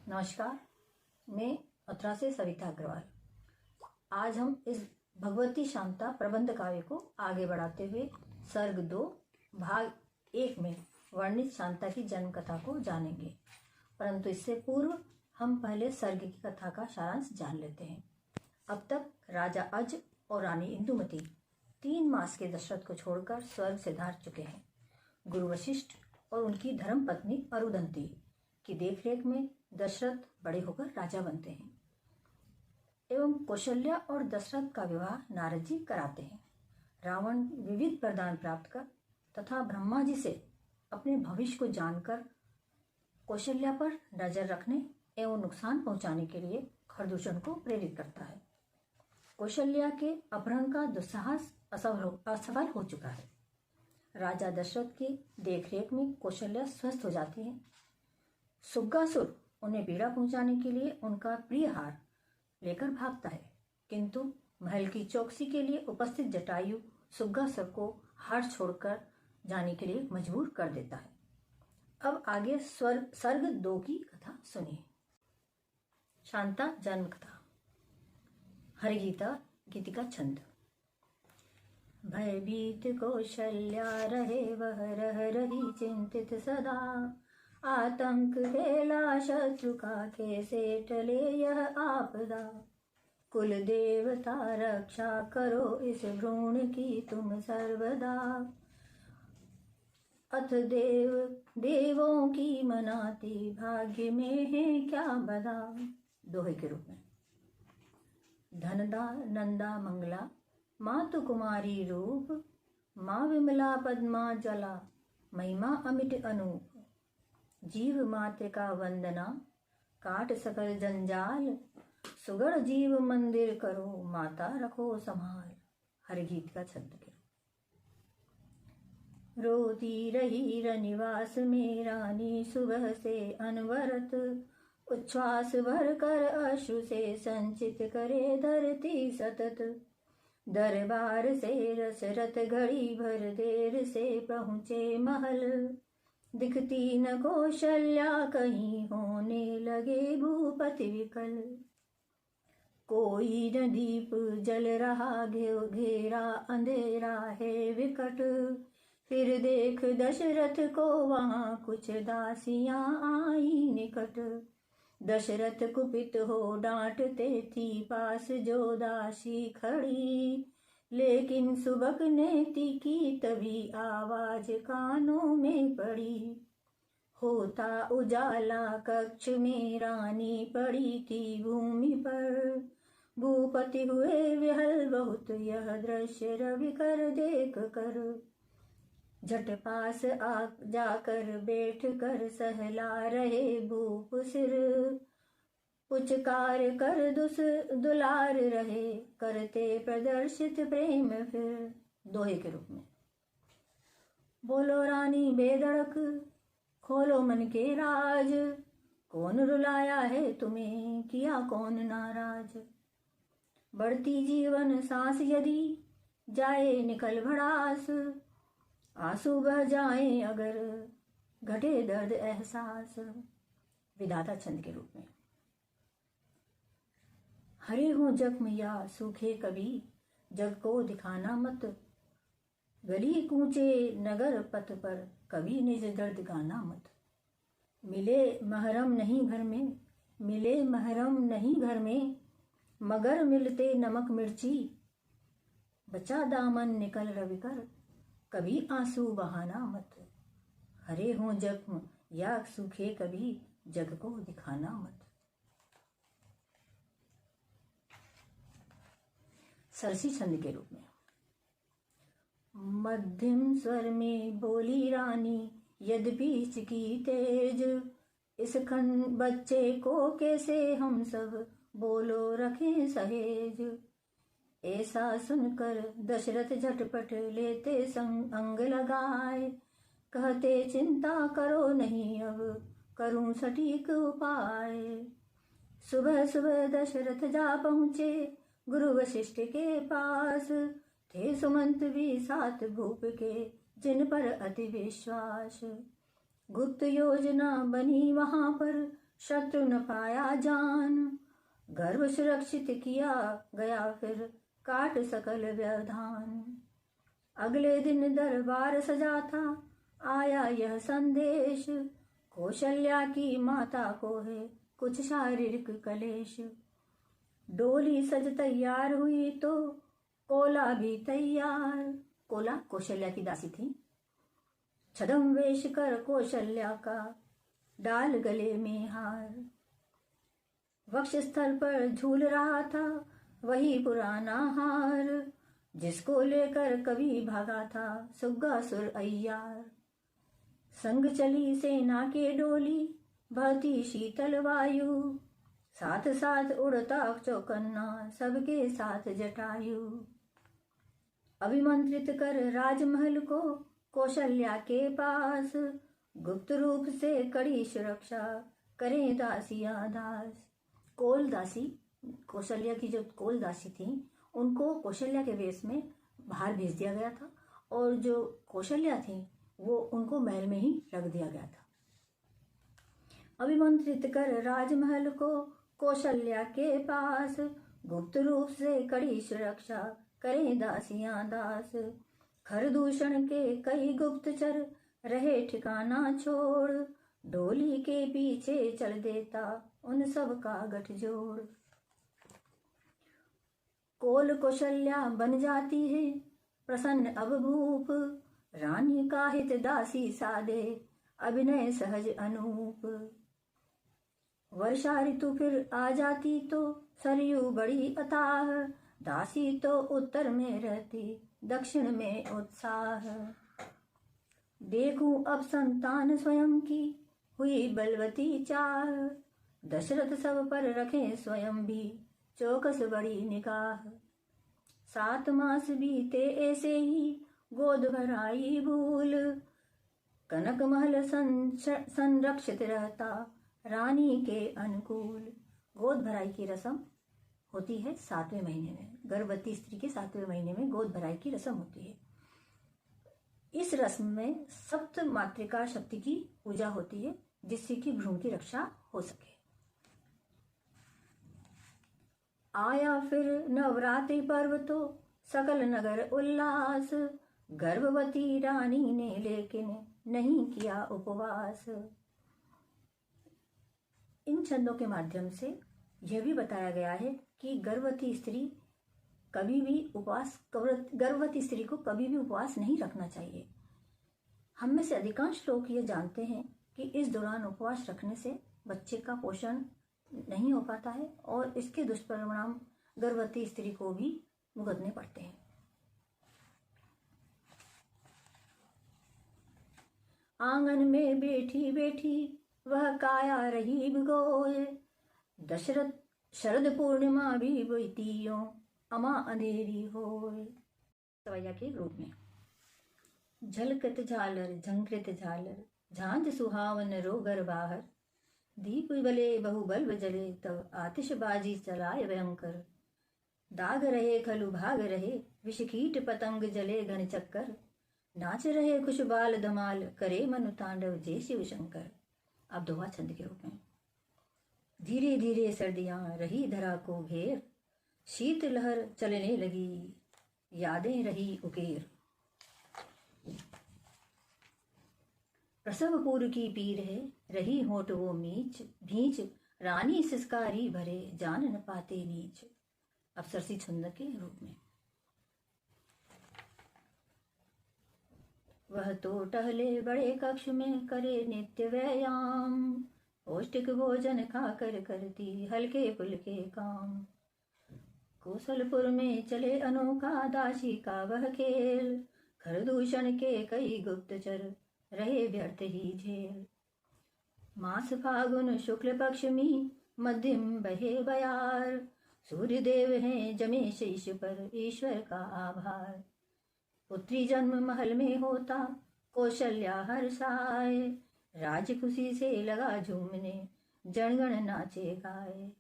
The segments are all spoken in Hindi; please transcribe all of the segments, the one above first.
नमस्कार, मैं मथुरा से सविता अग्रवाल। आज हम इस भगवती शांता प्रबंध काव्य को आगे बढ़ाते हुए सर्ग 2 भाग 1 में वर्णित शांता की जन्म कथा को जानेंगे। परंतु इससे पूर्व हम पहले सर्ग की कथा का सारांश जान लेते हैं। अब तक राजा अज और रानी इंदुमती 3 मास के दशरथ को छोड़कर स्वर्ग सिधार चुके हैं। गुरु वशिष्ठ और उनकी धर्म पत्नी अरुंधति की देखरेख में दशरथ बड़े होकर राजा बनते हैं एवं कौशल्या और दशरथ का विवाह नारद जी कराते हैं। रावण विविध वरदान प्राप्त कर तथा ब्रह्मा जी से अपने भविष्य को जानकर कौशल्या पर नजर रखने एवं नुकसान पहुंचाने के लिए खरदूषण को प्रेरित करता है। कौशल्या के अपहरण का दुस्साहस असफल हो चुका है। राजा दशरथ की देखरेख में कौशल्या स्वस्थ हो जाती है। सुग्गासुर उन्हें पीड़ा पहुंचाने के लिए उनका प्रिय हार लेकर भागता है, किंतु महल की चौकसी के लिए उपस्थित जटायु सुग्गासुर को हार छोड़कर जाने के लिए मजबूर कर देता है। अब आगे सर्ग 2 की कथा सुनिए। शांता जन्म कथा। हरिगीता गीतिका छंद। भयभीत कौशल्या रहे वह रह रही चिंतित सदा, आतंक फैला शत्रु का कैसे टले यह आपदा। कुल देवता रक्षा करो इस भ्रूण की तुम सर्वदा, अथ देवों की मनाती भाग्य में है क्या बदा। दोहे के रूप में। धनदा नंदा मंगला मातु कुमारी रूप, माँ विमला पद्मा ज्वला महिमा अमिट अनूप। जीव मात्र का वंदना काट सकल जंजाल, सुगढ़ जीव मंदिर करो माता रखो संभाल। हरिगीत का छंद के। रोती रही रनिवास में रानी सुबह से अनवरत, उच्छ्वास भर कर अश्रु से संचित करे धरती सतत। दरबार से रसरत घड़ी भर देर से पहुँचे महल, दिखती न कौशल्या कहीं होने लगे भूपति विकल। कोई न दीप जल रहा घेरा अंधेरा है विकट, फिर देख दशरथ को वहां कुछ दासियां आई निकट। दशरथ कुपित हो डांटते थी पास जो दासी खड़ी, लेकिन सुबक ने की तभी आवाज कानों में पड़ी। होता उजाला कक्ष में रानी पड़ी थी भूमि पर, भूपति हुए विहल बहुत यह दृश्य रवि कर देख कर। झट पास आ जाकर बैठ कर सहला रहे भूप सिर, पुचकार कर दुलार रहे करते प्रदर्शित प्रेम फिर। दोहे के रूप में। बोलो रानी बेधड़क खोलो मन के राज, कौन रुलाया है तुम्हें किया कौन नाराज। बढ़ती जीवन सांस यदि जाए निकल भड़ास, आंसू बह जाए अगर घटे दर्द एहसास। विधाता छंद के रूप में। हरे हो जख्म या सूखे कभी जग को दिखाना मत, गली कूचे नगर पथ पर कभी निज दर्द गाना मत। मिले महरम नहीं घर में, मिले महरम नहीं घर में, मगर मिलते नमक मिर्ची। बचा दामन निकल रवि कर कभी आंसू बहाना मत। हरे हो जख्म या सूखे कभी जग को दिखाना मत। सरसी छंद के रूप में। मध्यम स्वर में बोली रानी यद्यपि चिकी तेज, इस खंड बच्चे को कैसे हम सब बोलो रखें सहेज। ऐसा सुनकर दशरथ झटपट लेते संग अंग लगाए, कहते चिंता करो नहीं अब करूं सटीक उपाय। सुबह सुबह दशरथ जा पहुँचे गुरु वशिष्ठ के पास, थे सुमंत भी साथ भूप के जिन पर अति विश्वास। गुप्त योजना बनी वहां पर शत्रु न पाया जान। गर्भ सुरक्षित किया गया फिर काट सकल व्यवधान। अगले दिन दरबार सजा था, आया यह संदेश, कौशल्या की माता को है कुछ शारीरिक कलेश। डोली सज तैयार हुई तो कोला भी तैयार। कोला कौशल्या की दासी थी। छद्म वेश कर कौशल्या का डाल गले में हार। वक्ष स्थल पर झूल रहा था वही पुराना हार, जिसको लेकर कभी भागा था सुग्गा सुर अय्यार। संग चली सेना के डोली, बहती शीतल वायु, साथ साथ उड़ता चौकन्ना सबके साथ जटायु। अभिमंत्रित कर राजमहल को कौशल्या के पास, गुप्त रूप से कड़ी सुरक्षा करें दासियां दास। कोल दासी, कौशल्या की जो कोल दासी थी, उनको कौशल्या के वेश में बाहर भेज दिया गया था और जो कौशल्या थी वो उनको महल में ही रख दिया गया था। अभिमंत्रित कर राजमहल को कौशल्या के पास, गुप्त रूप से कड़ी सुरक्षा करें दासियां दास। खरदूषण के कई गुप्तचर रहे ठिकाना छोड़, डोली के पीछे चल देता उन सब का गठजोड़। कोल कौशल्या बन जाती है प्रसन्न अब भूप, रानी का हित दासी साधे अभिनय सहज अनूप। वर्षा ऋतु फिर आ जाती तो सरयू बड़ी अथाह, दासी तो उत्तर में रहती दक्षिण में उत्साह। देखूं अब संतान स्वयं की हुई बलवती चाह, दशरथ सब पर रखें स्वयं भी चौकस बड़ी निगाह। 7 मास बीते ऐसे ही गोद भराई भूल, कनक महल संरक्षित रहता रानी के अनुकूल। गोद भराई की रस्म होती है 7वें महीने में, गर्भवती स्त्री के 7वें महीने में गोद भराई की रस्म होती है। इस रस्म में सप्त मातृका शक्ति की पूजा होती है जिससे कि भ्रूण की रक्षा हो सके। आया फिर नवरात्रि पर्व तो सकल नगर उल्लास, गर्भवती रानी ने लेकिन नहीं किया उपवास। इन छंदों के माध्यम से यह भी बताया गया है कि गर्भवती स्त्री को कभी भी उपवास नहीं रखना चाहिए। हम में से अधिकांश लोग ये जानते हैं कि इस दौरान उपवास रखने से बच्चे का पोषण नहीं हो पाता है और इसके दुष्परिणाम गर्भवती स्त्री को भी भुगतने पड़ते हैं। आंगन में बैठी बैठी वह काया रही भिगोए, दशरथ शरद पूर्णिमा भी बीतियों अमा अंधेरी होए। सवैया के रूप में झलकत झालर झंकृत झालर, झांझ सुहावन रोगर बाहर, दीप बले बहुबल्ब जले तब आतिशबाजी चलाए भयंकर। दाग रहे खलु भाग रहे विष कीट पतंग जले घन चक्कर, नाच रहे खुश बाल धमाल करे मनु तांडव जय शिव शंकर। अब दोहा छंद के रूप में। धीरे धीरे सर्दियां रही धरा को घेर, शीत लहर चलने लगी यादें रही उकेर। प्रसव पूर्व की पीर है रही होठ वो मीच भींच, रानी सिसकारी भरे जान न पाते नीच। अब सरसी छंद के रूप में। वह तो टहले बड़े कक्ष में करे नित्य व्यायाम, पौष्टिक भोजन खाकर करती हल्के फुल्के काम। कौशलपुर में चले अनोखा दासी का वह खेल, खरदूषण के कई गुप्तचर रहे व्यर्थ ही झेल। मास फागुन शुक्ल पक्ष में मध्यम बहे बयार, सूर्यदेव हैं जमे शीश पर ईश्वर का आभार। पुत्री जन्म महल में होता कौशल्या हर्षाए, राज खुशी से लगा झूमने जनगण नाचे गाए।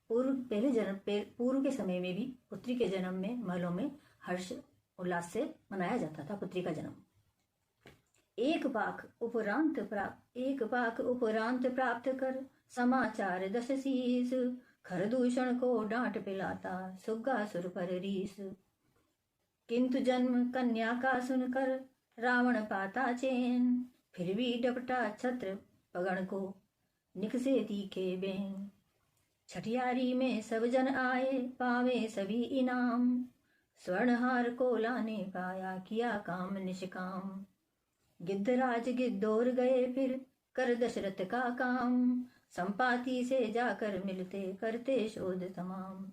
पूर्व के समय में भी पुत्री के जन्म में महलों में हर्ष उल्लास से मनाया जाता था पुत्री का जन्म। एक पाख उपरांत प्राप्त कर, समाचार 10 शीस। खरदूषण को डांट पिलाता, सुग्गा सुर पर रीस। किंतु जन्म कन्या का सुनकर, रावण पाता चैन। फिर भी डपटा छत्र पगण को, निकसे तीखे बेन। छठियारी में सब जन आए, पावे सभी इनाम। स्वर्णहार को लाने पाया, किया काम निष्काम। गिद्धराज गिद्धौर गए फिर, कर दशरथ का काम। संपाति से जाकर मिलते, करते शोध तमाम।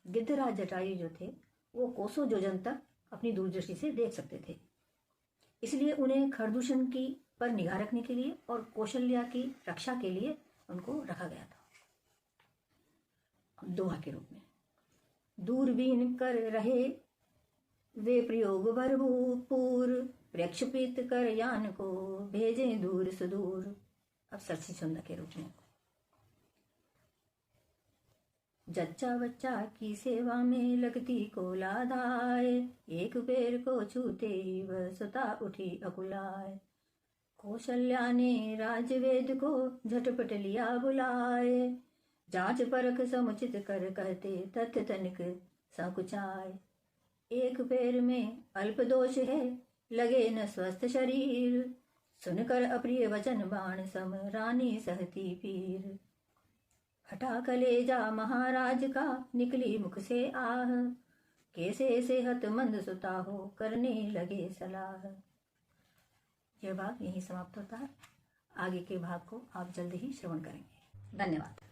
गिद्धराज जटायु जो थे, वो कोसों योजन तक अपनी दूरदृष्टि से देख सकते थे, इसलिए उन्हें खरदूषण की पर निगाह रखने के लिए और कौशल्या की रक्षा के लिए उनको रखा गया था। दोहा के रूप में, दूरबीन कर रहे वे प्रयोग भरपूर। प्रक्षेपित कर यान को, भेजें दूर सुदूर। अब सरसी छंद के रूप में, जच्चा बच्चा की सेवा में लगती को लाधाए। एक पैर को छूते ही वह स्वतः उठी अकुलाए। कौशल्या ने राजवेद को झटपट लिया बुलाए। जांच परख समुचित कर कहते, तथ्य तनिक संकुचाए। एक पैर में अल्प दोष है, लगे न स्वस्थ शरीर। सुनकर अप्रिय वचन बाण सम, रानी सहती पीर। फटा कलेजा महाराज का, निकली मुख से आह। कैसे सेहतमंद सुता हो, करने लगे सलाह। यह भाग यहीं समाप्त होता है। आगे के भाग को आप जल्द ही श्रवण करेंगे। धन्यवाद।